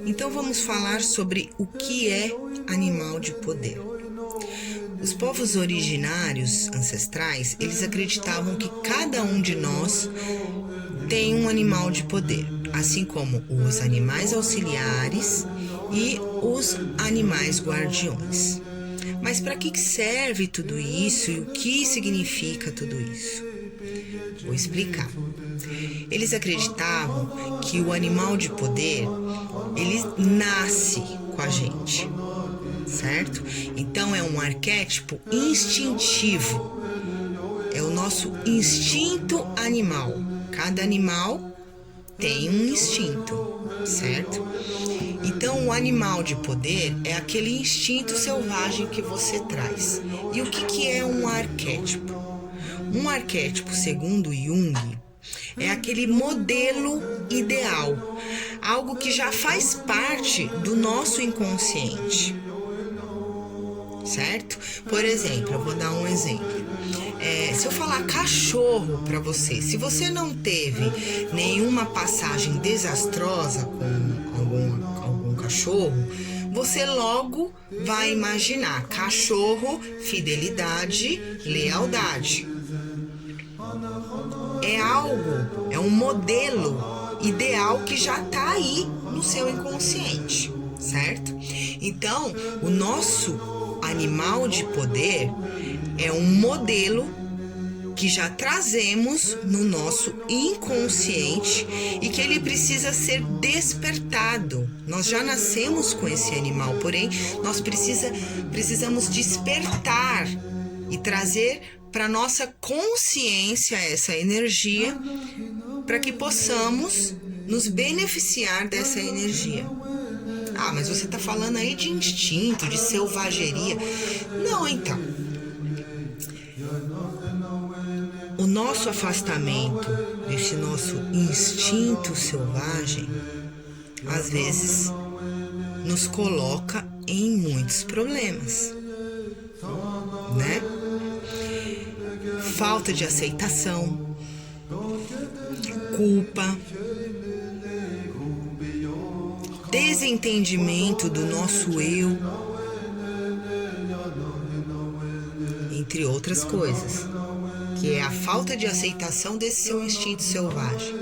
Então vamos falar sobre o que é animal de poder. Os povos originários, ancestrais, eles acreditavam que cada um de nós tem um animal de poder, assim como os animais auxiliares e os animais guardiões. Mas para que serve tudo isso e o que significa tudo isso? Vou explicar. Eles acreditavam que o animal de poder, ele nasce com a gente, certo? Então é um arquétipo instintivo, é o nosso instinto animal. Cada animal tem um instinto, certo? Então o animal de poder é aquele instinto selvagem que você traz. E o que é um arquétipo? Um arquétipo, segundo Jung, é aquele modelo ideal, algo que já faz parte do nosso inconsciente, certo? Por exemplo, eu vou dar um exemplo. Se eu falar cachorro para você, se você não teve nenhuma passagem desastrosa com algum cachorro, você logo vai imaginar cachorro, fidelidade, lealdade. É um modelo ideal que já está aí no seu inconsciente, certo? Então, o nosso animal de poder é um modelo que já trazemos no nosso inconsciente e que ele precisa ser despertado. Nós já nascemos com esse animal, porém, nós precisamos despertar e trazer para nossa consciência essa energia para que possamos nos beneficiar dessa energia. Ah, mas você está falando aí de instinto, de selvageria. Não, então. O nosso afastamento desse nosso instinto selvagem, às vezes, nos coloca em muitos problemas, né? Falta de aceitação, culpa, desentendimento do nosso eu, entre outras coisas, que é a falta de aceitação desse seu instinto selvagem,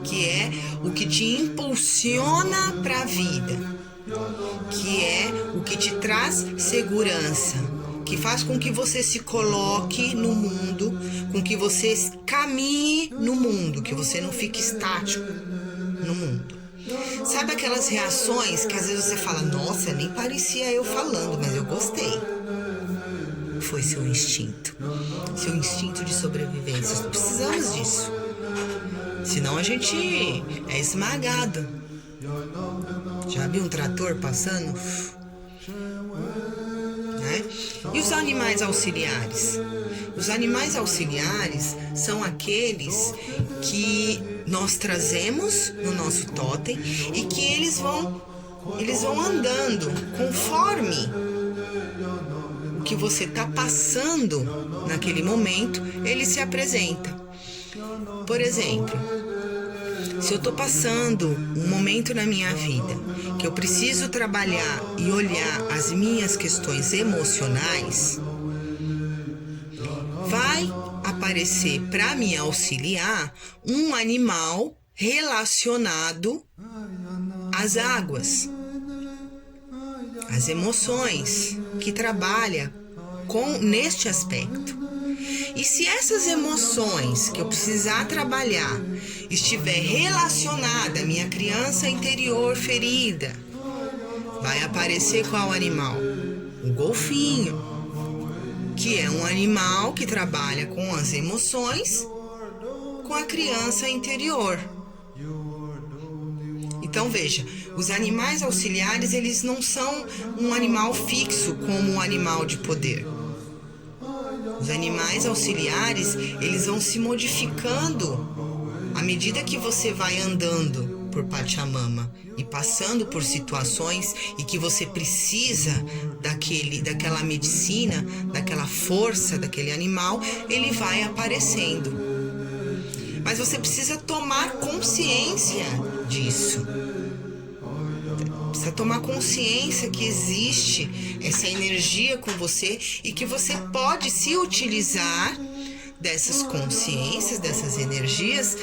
que é o que te impulsiona para a vida, que é o que te traz segurança, que faz com que você se coloque no mundo, com que você caminhe no mundo, que você não fique estático no mundo. Sabe aquelas reações que às vezes você fala, nossa, nem parecia eu falando, mas eu gostei. Foi seu instinto de sobrevivência. Nós precisamos disso, senão a gente é esmagado. Já viu um trator passando? Né? E os animais auxiliares? Os animais auxiliares são aqueles que nós trazemos no nosso totem e que eles vão andando conforme o que você está passando naquele momento, ele se apresenta. Por exemplo, se eu estou passando um momento na minha vida que eu preciso trabalhar e olhar as minhas questões emocionais, vai aparecer para me auxiliar um animal relacionado às águas, às emoções, que trabalha neste aspecto. E se essas emoções que eu precisar trabalhar estiver relacionada à minha criança interior ferida, vai aparecer qual animal? O golfinho, que é um animal que trabalha com as emoções, com a criança interior. Então veja, os animais auxiliares, eles não são um animal fixo como um animal de poder. Os animais auxiliares, eles vão se modificando à medida que você vai andando por Pachamama. e passando por situações e que você precisa daquela medicina, daquela força daquele animal, ele vai aparecendo. Mas você precisa tomar consciência disso. Precisa tomar consciência que existe essa energia com você e que você pode se utilizar dessas consciências, dessas energias,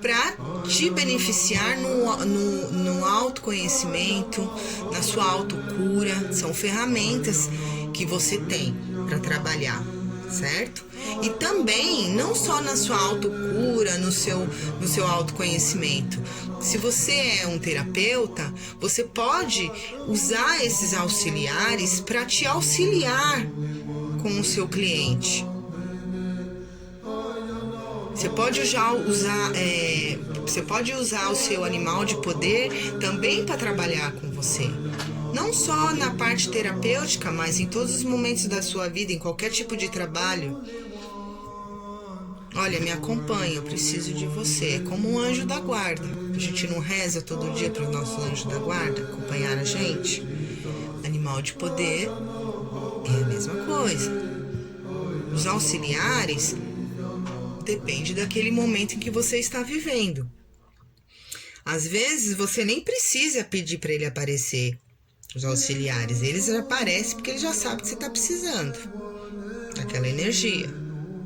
para te beneficiar no autoconhecimento, na sua autocura. São ferramentas que você tem para trabalhar, certo? E também, não só na sua autocura, no seu autoconhecimento. Se você é um terapeuta, você pode usar esses auxiliares para te auxiliar com o seu cliente. Você pode usar o seu animal de poder também para trabalhar com você. Não só na parte terapêutica, mas em todos os momentos da sua vida, em qualquer tipo de trabalho. Olha, me acompanha, eu preciso de você. É como um anjo da guarda. A gente não reza todo dia para os nossos anjos da guarda acompanhar a gente? Animal de poder é a mesma coisa. Os auxiliares depende daquele momento em que você está vivendo. Às vezes você nem precisa pedir para ele aparecer. Os auxiliares, eles aparecem porque eles já sabem que você está precisando daquela energia,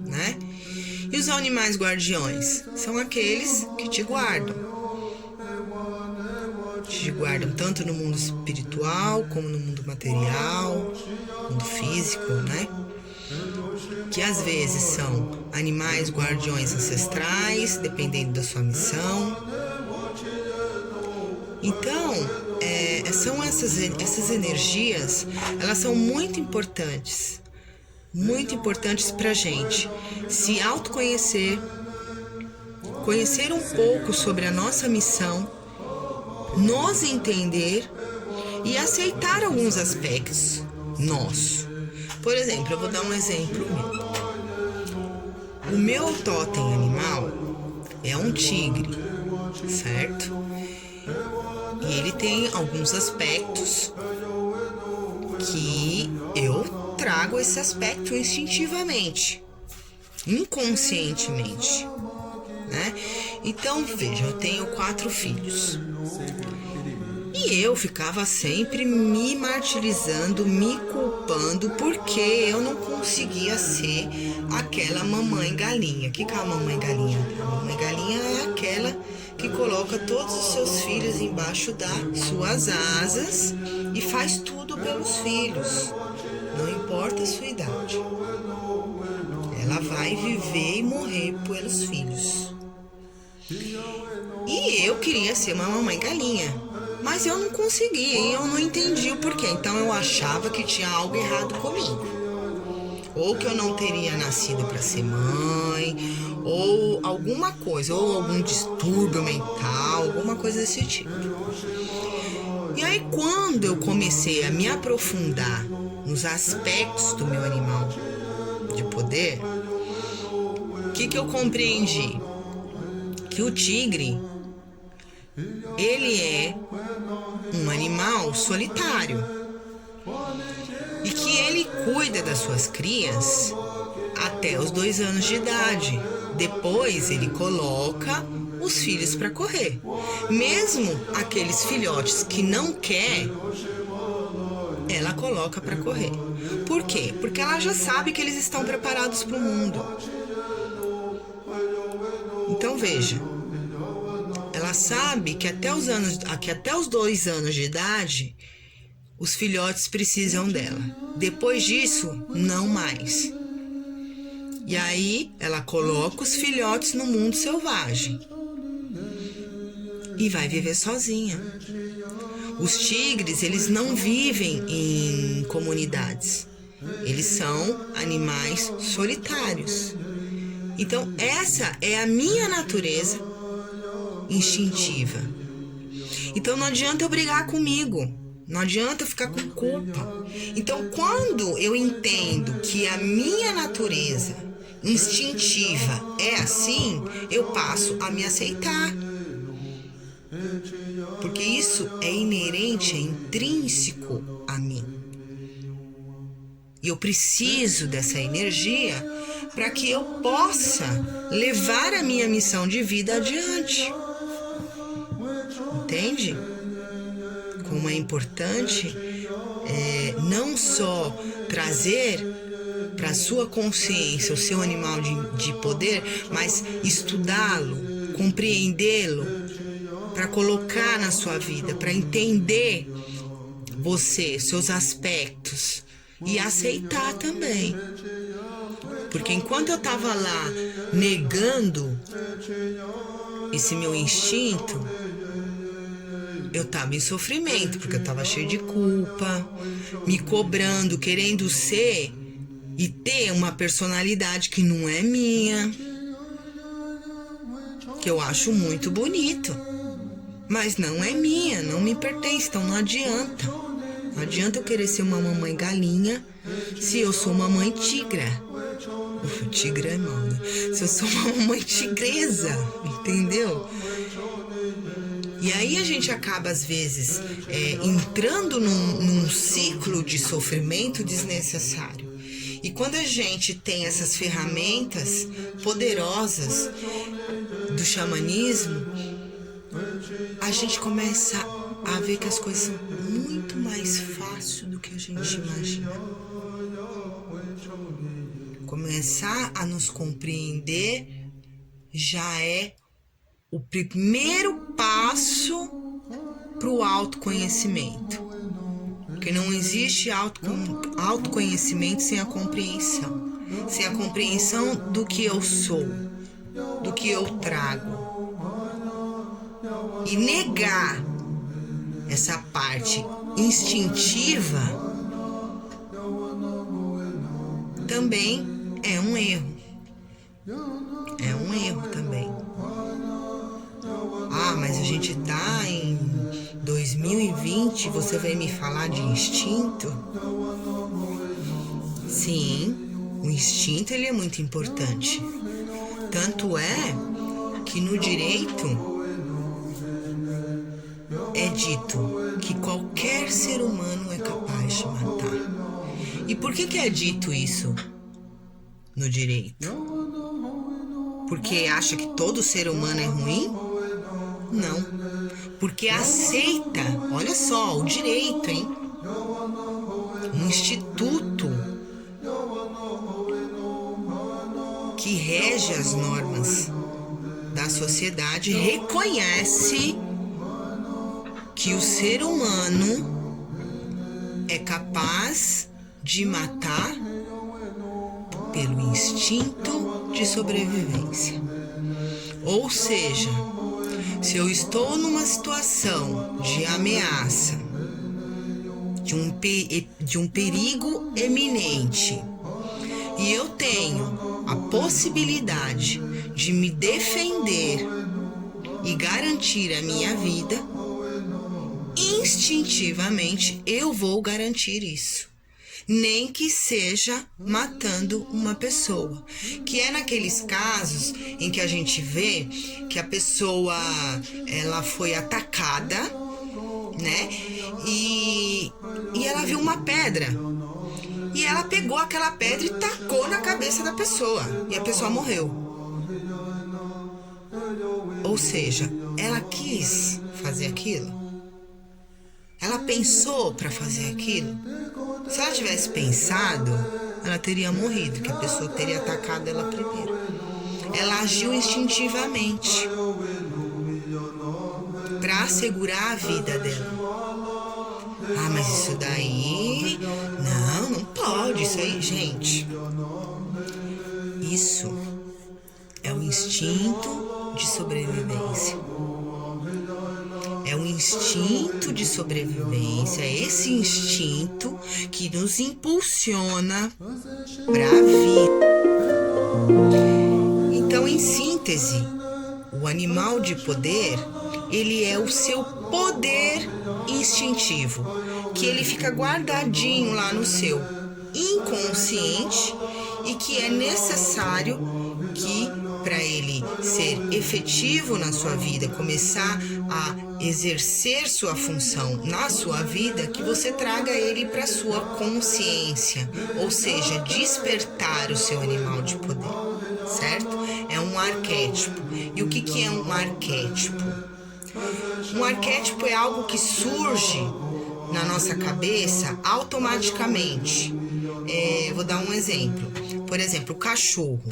né? E os animais guardiões são aqueles que te guardam. Te guardam tanto no mundo espiritual como no mundo material, mundo físico, né? Que às vezes são animais guardiões ancestrais, dependendo da sua missão. Então, são essas energias, elas são muito importantes pra gente se autoconhecer, conhecer um pouco sobre a nossa missão, nos entender e aceitar alguns aspectos nossos. Por exemplo, eu vou dar um exemplo meu. O meu totem animal é um tigre, certo? E ele tem alguns aspectos que eu trago esse aspecto instintivamente, inconscientemente, né? Então, veja, eu tenho 4 filhos. E eu ficava sempre me martirizando, me culpando, porque eu não conseguia ser aquela mamãe galinha. O que é a mamãe galinha? A mamãe galinha é aquela que coloca todos os seus filhos embaixo das suas asas e faz tudo pelos filhos. Não importa a sua idade. Ela vai viver e morrer pelos filhos. E eu queria ser uma mamãe galinha. Mas eu não conseguia e eu não entendi o porquê. Então eu achava que tinha algo errado comigo. Ou que eu não teria nascido para ser mãe, ou alguma coisa, ou algum distúrbio mental, alguma coisa desse tipo. E aí quando eu comecei a me aprofundar nos aspectos do meu animal de poder, o que eu compreendi? Que o tigre, ele é um animal solitário e que ele cuida das suas crias até os 2 anos de idade. Depois ele coloca os filhos para correr. Mesmo aqueles filhotes que não quer, ela coloca para correr. Por quê? Porque ela já sabe que eles estão preparados para o mundo. Então veja, ela sabe que até os 2 anos de idade, os filhotes precisam dela. Depois disso, não mais. E aí, ela coloca os filhotes no mundo selvagem. E vai viver sozinha. Os tigres, eles não vivem em comunidades. Eles são animais solitários. Então, essa é a minha natureza instintiva. Então não adianta eu brigar comigo, não adianta eu ficar com culpa. Então quando eu entendo que a minha natureza instintiva é assim, eu passo a me aceitar. porque isso é inerente, é intrínseco a mim. E eu preciso dessa energia para que eu possa levar a minha missão de vida adiante. Entende? Como é importante não só trazer para a sua consciência o seu animal de poder, mas estudá-lo, compreendê-lo, para colocar na sua vida, para entender você, seus aspectos e aceitar também. Porque enquanto eu estava lá negando esse meu instinto, eu estava em sofrimento, porque eu estava cheio de culpa, me cobrando, querendo ser e ter uma personalidade que não é minha, que eu acho muito bonito, mas não é minha, não me pertence, então não adianta. Não adianta eu querer ser uma mamãe galinha se eu sou uma mãe tigra. Tigra é mal, né? Se eu sou uma mamãe tigresa, entendeu? E aí a gente acaba, às vezes, entrando num ciclo de sofrimento desnecessário. E quando a gente tem essas ferramentas poderosas do xamanismo, a gente começa a ver que as coisas são muito mais fáceis do que a gente imagina. Começar a nos compreender já é o primeiro passo para o autoconhecimento. Porque não existe autoconhecimento sem a compreensão. Sem a compreensão do que eu sou, do que eu trago. E negar essa parte instintiva também é um erro. É um erro também. Ah, mas a gente tá em 2020, você vai me falar de instinto? Sim, o instinto ele é muito importante. Tanto é que no direito é dito que qualquer ser humano é capaz de matar. E por que é dito isso no direito? Porque acha que todo ser humano é ruim? Não. Porque aceita, olha só, o direito, hein? Um instituto que rege as normas da sociedade reconhece que o ser humano é capaz de matar pelo instinto de sobrevivência. Ou seja, se eu estou numa situação de ameaça, de um perigo eminente, e eu tenho a possibilidade de me defender e garantir a minha vida, instintivamente eu vou garantir isso. Nem que seja matando uma pessoa. Que é naqueles casos em que a gente vê que a pessoa ela foi atacada, né? E ela viu uma pedra. E ela pegou aquela pedra e tacou na cabeça da pessoa. E a pessoa morreu. Ou seja, ela quis fazer aquilo. Ela pensou para fazer aquilo. Se ela tivesse pensado, ela teria morrido, que a pessoa teria atacado ela primeiro. Ela agiu instintivamente para assegurar a vida dela. Ah, mas isso daí... Não pode, isso aí... Gente, isso é o instinto de sobrevivência. É um instinto de sobrevivência, é esse instinto que nos impulsiona para a vida. Então, em síntese, o animal de poder, ele é o seu poder instintivo, que ele fica guardadinho lá no seu inconsciente e que é necessário que, para ele ser efetivo na sua vida, começar a exercer sua função na sua vida, que você traga ele para sua consciência, ou seja, despertar o seu animal de poder, certo? É um arquétipo. E o que é um arquétipo? Um arquétipo é algo que surge na nossa cabeça automaticamente. Vou dar um exemplo. Por exemplo, o cachorro.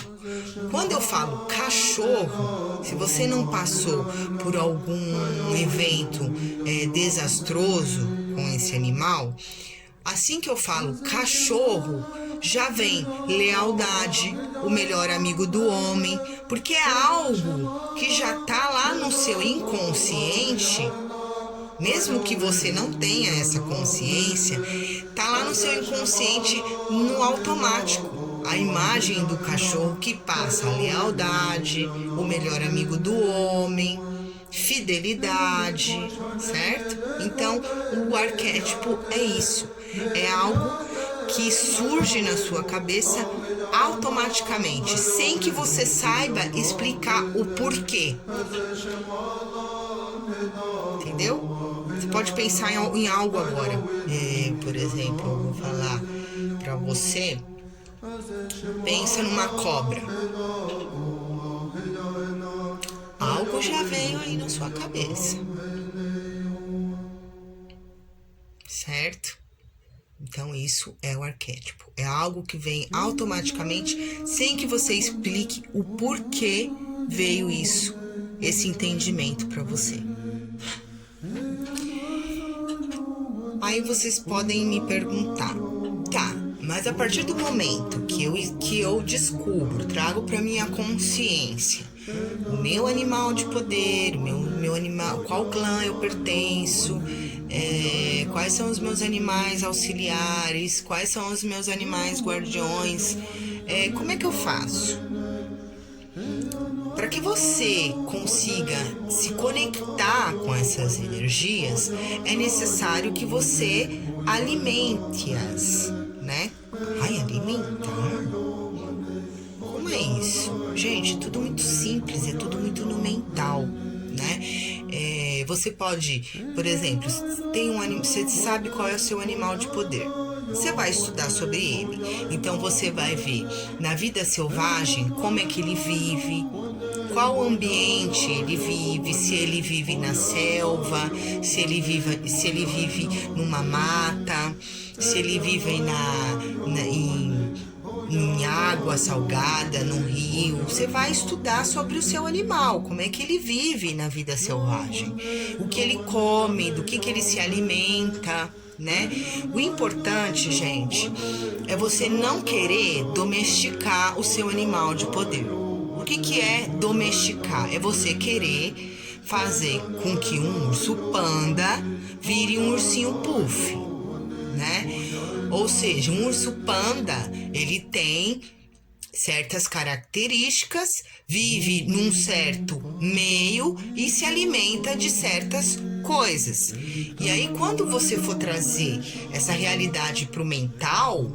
Quando eu falo cachorro, se você não passou por algum evento desastroso com esse animal, assim que eu falo cachorro, já vem lealdade, o melhor amigo do homem, porque é algo que já tá lá no seu inconsciente. Mesmo que você não tenha essa consciência, tá lá no seu inconsciente no automático. A imagem do cachorro que passa a lealdade, o melhor amigo do homem, fidelidade, certo? Então, o arquétipo é isso. É algo que surge na sua cabeça automaticamente, sem que você saiba explicar o porquê. Entendeu? Você pode pensar em algo agora. Por exemplo, eu vou falar pra você. Pensa numa cobra. Algo já veio aí na sua cabeça. Certo? Então isso é o arquétipo. É algo que vem automaticamente, sem que você explique o porquê veio isso, esse entendimento para você. Aí vocês podem me perguntar, tá, mas a partir do momento que eu descubro, trago para minha consciência o meu animal de poder, meu animal, qual clã eu pertenço, quais são os meus animais auxiliares, quais são os meus animais guardiões, como é que eu faço? Para que você consiga se conectar com essas energias, é necessário que você alimente-as, né? Ai, alimentar? Como é isso? Gente, tudo muito simples, é tudo muito no mental, né? Você pode, por exemplo, você sabe qual é o seu animal de poder. Você vai estudar sobre ele. Então você vai ver na vida selvagem como é que ele vive, qual ambiente ele vive, se ele vive na selva, se ele vive numa mata, se ele vive em água salgada, num rio. Você vai estudar sobre o seu animal, como é que ele vive na vida selvagem, o que ele come, do que ele se alimenta, né? O importante, gente, é você não querer domesticar o seu animal de poder. O que é domesticar? É você querer fazer com que um urso panda vire um ursinho puff, né? Ou seja, um urso panda, ele tem certas características, vive num certo meio e se alimenta de certas coisas. E aí, quando você for trazer essa realidade pro mental,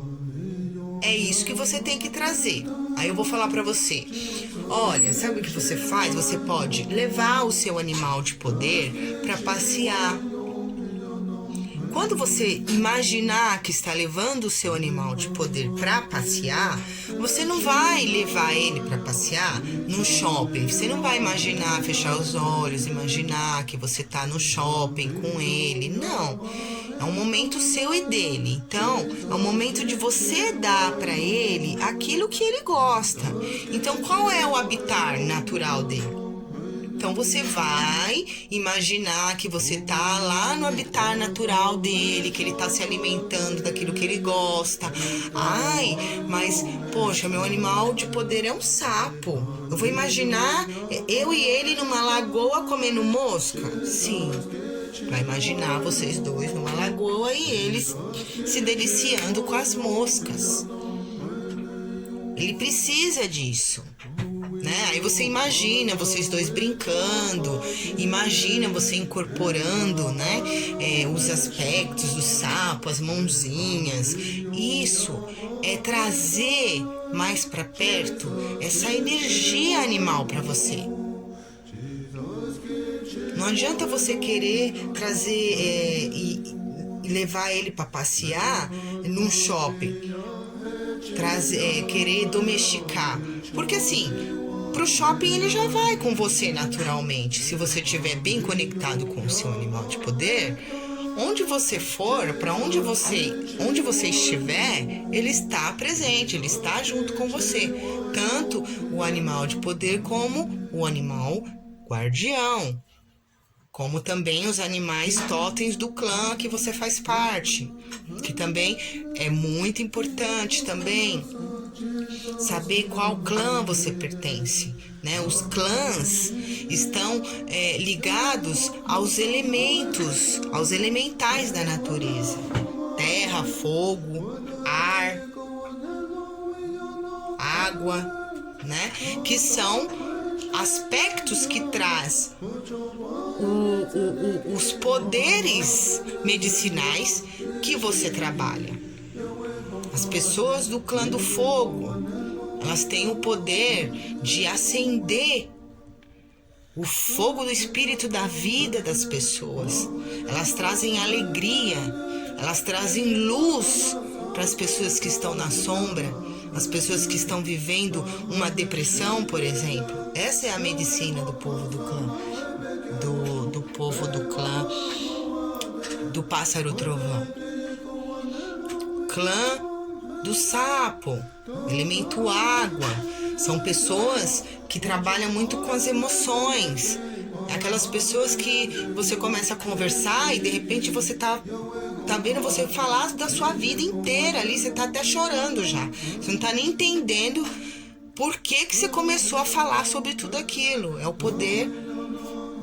é isso que você tem que trazer. Aí eu vou falar pra você, olha, sabe o que você faz? Você pode levar o seu animal de poder pra passear. Quando você imaginar que está levando o seu animal de poder para passear, você não vai levar ele para passear no shopping. Você não vai imaginar, fechar os olhos, imaginar que você está no shopping com ele. Não. É um momento seu e dele. Então, é um momento de você dar para ele aquilo que ele gosta. Então, qual é o habitat natural dele? Então você vai imaginar que você tá lá no habitat natural dele, que ele tá se alimentando daquilo que ele gosta. Ai, mas poxa, meu animal de poder é um sapo. Eu vou imaginar eu e ele numa lagoa comendo mosca? Sim. Vai imaginar vocês dois numa lagoa e eles se deliciando com as moscas. Ele precisa disso. né? Aí você imagina vocês dois brincando, imagina você incorporando, né? Os aspectos do sapo, as mãozinhas. Isso é trazer mais para perto essa energia animal para você. Não adianta você querer trazer e levar ele para passear num shopping, querer domesticar, porque assim, pro shopping ele já vai com você naturalmente. Se você estiver bem conectado com o seu animal de poder, onde você for, para onde você estiver, ele está presente, ele está junto com você, tanto o animal de poder como o animal guardião, como também os animais totens do clã que você faz parte, que também é muito importante também saber qual clã você pertence, né? Os clãs estão ligados aos elementos, aos elementais da natureza: terra, fogo, ar, água, né? Que são aspectos que traz os poderes medicinais que você trabalha. As pessoas do clã do fogo, elas têm o poder de acender o fogo do espírito da vida das pessoas. Elas trazem alegria, elas trazem luz para as pessoas que estão na sombra, as pessoas que estão vivendo uma depressão, por exemplo. Essa é a medicina do povo do clã, do povo do clã do pássaro trovão. Clã do sapo, elemento água, são pessoas que trabalham muito com as emoções. Aquelas pessoas que você começa a conversar e de repente você tá vendo você falar da sua vida inteira ali, você tá até chorando já. Você não tá nem entendendo por que você começou a falar sobre tudo aquilo. É o poder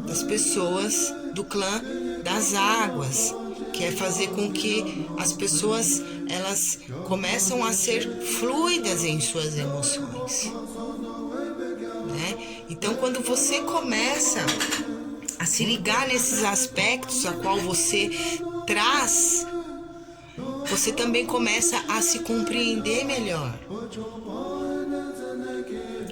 das pessoas do clã das águas, que é fazer com que as pessoas elas começam a ser fluidas em suas emoções, né? Então, quando você começa a se ligar nesses aspectos a qual você traz, você também começa a se compreender melhor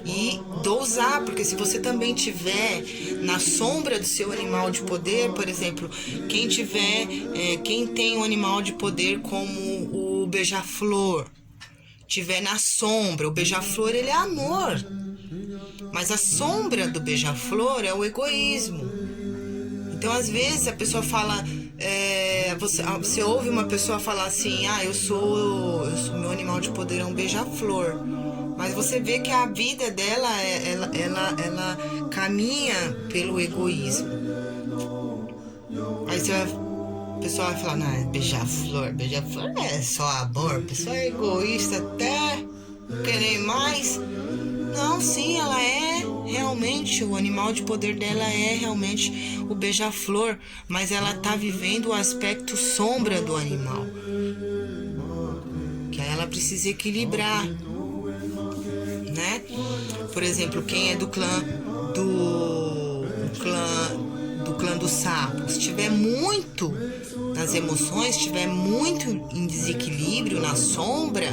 e dosar, porque se você também tiver na sombra do seu animal de poder, por exemplo, quem tem um animal de poder como o beija-flor, tiver na sombra, o beija-flor ele é amor, mas a sombra do beija-flor é o egoísmo. Então às vezes a pessoa fala, você ouve uma pessoa falar assim, meu animal de poder é um beija-flor, mas você vê que a vida dela, ela caminha pelo egoísmo. Aí a pessoa vai falar, não, beija-flor é só amor, a pessoa é egoísta até querer mais. Não, sim, ela é realmente, o animal de poder dela é realmente o beija-flor, mas ela tá vivendo o aspecto sombra do animal, que aí ela precisa equilibrar, né? Por exemplo, quem é do clã do sapo, se tiver muito nas emoções, estiver muito em desequilíbrio, na sombra,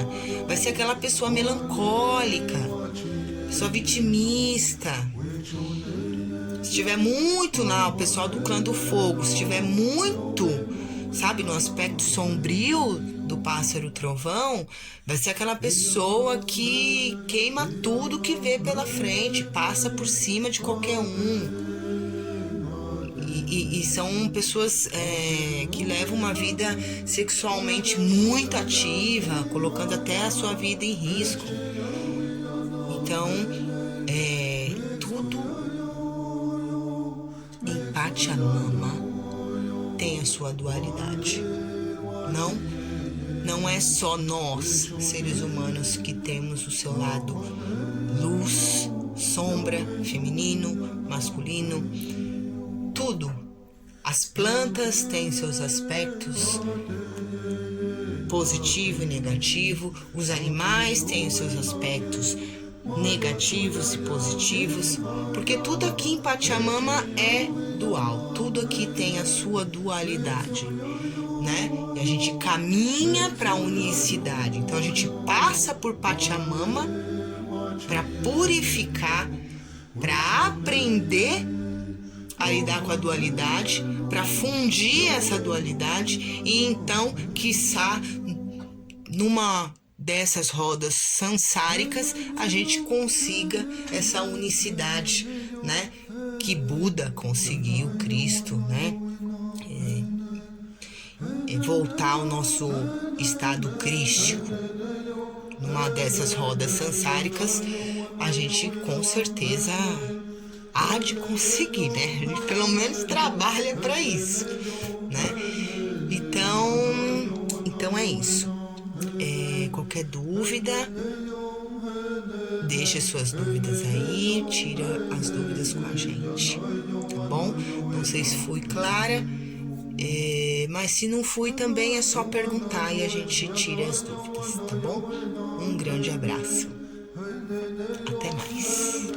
vai ser aquela pessoa melancólica, pessoa vitimista. Se tiver muito lá, o pessoal do clã do fogo, se tiver muito, sabe, no aspecto sombrio do pássaro trovão, vai ser aquela pessoa que queima tudo que vê pela frente, passa por cima de qualquer um. E são pessoas que levam uma vida sexualmente muito ativa, colocando até a sua vida em risco. Então, tudo em Pachamama tem a sua dualidade. Não é só nós, seres humanos, que temos o seu lado luz, sombra, feminino, masculino, tudo. As plantas têm seus aspectos positivo e negativo, os animais têm os seus aspectos negativos e positivos, porque tudo aqui em Pachamama é dual, tudo aqui tem a sua dualidade, né? E a gente caminha para a unicidade. Então a gente passa por Pachamama para purificar, para aprender a lidar com a dualidade, para fundir essa dualidade e então, quiçá, numa dessas rodas sansáricas, a gente consiga essa unicidade, né? Que Buda conseguiu, Cristo, né? Voltar ao nosso estado crístico. Numa dessas rodas sansáricas, a gente com certeza há de conseguir, né? A gente pelo menos trabalha para isso, né? Então é isso. Qualquer dúvida, deixa suas dúvidas aí, tira as dúvidas com a gente, tá bom? Não sei se fui clara, mas se não fui também é só perguntar e a gente tira as dúvidas, tá bom? Um grande abraço. Até mais.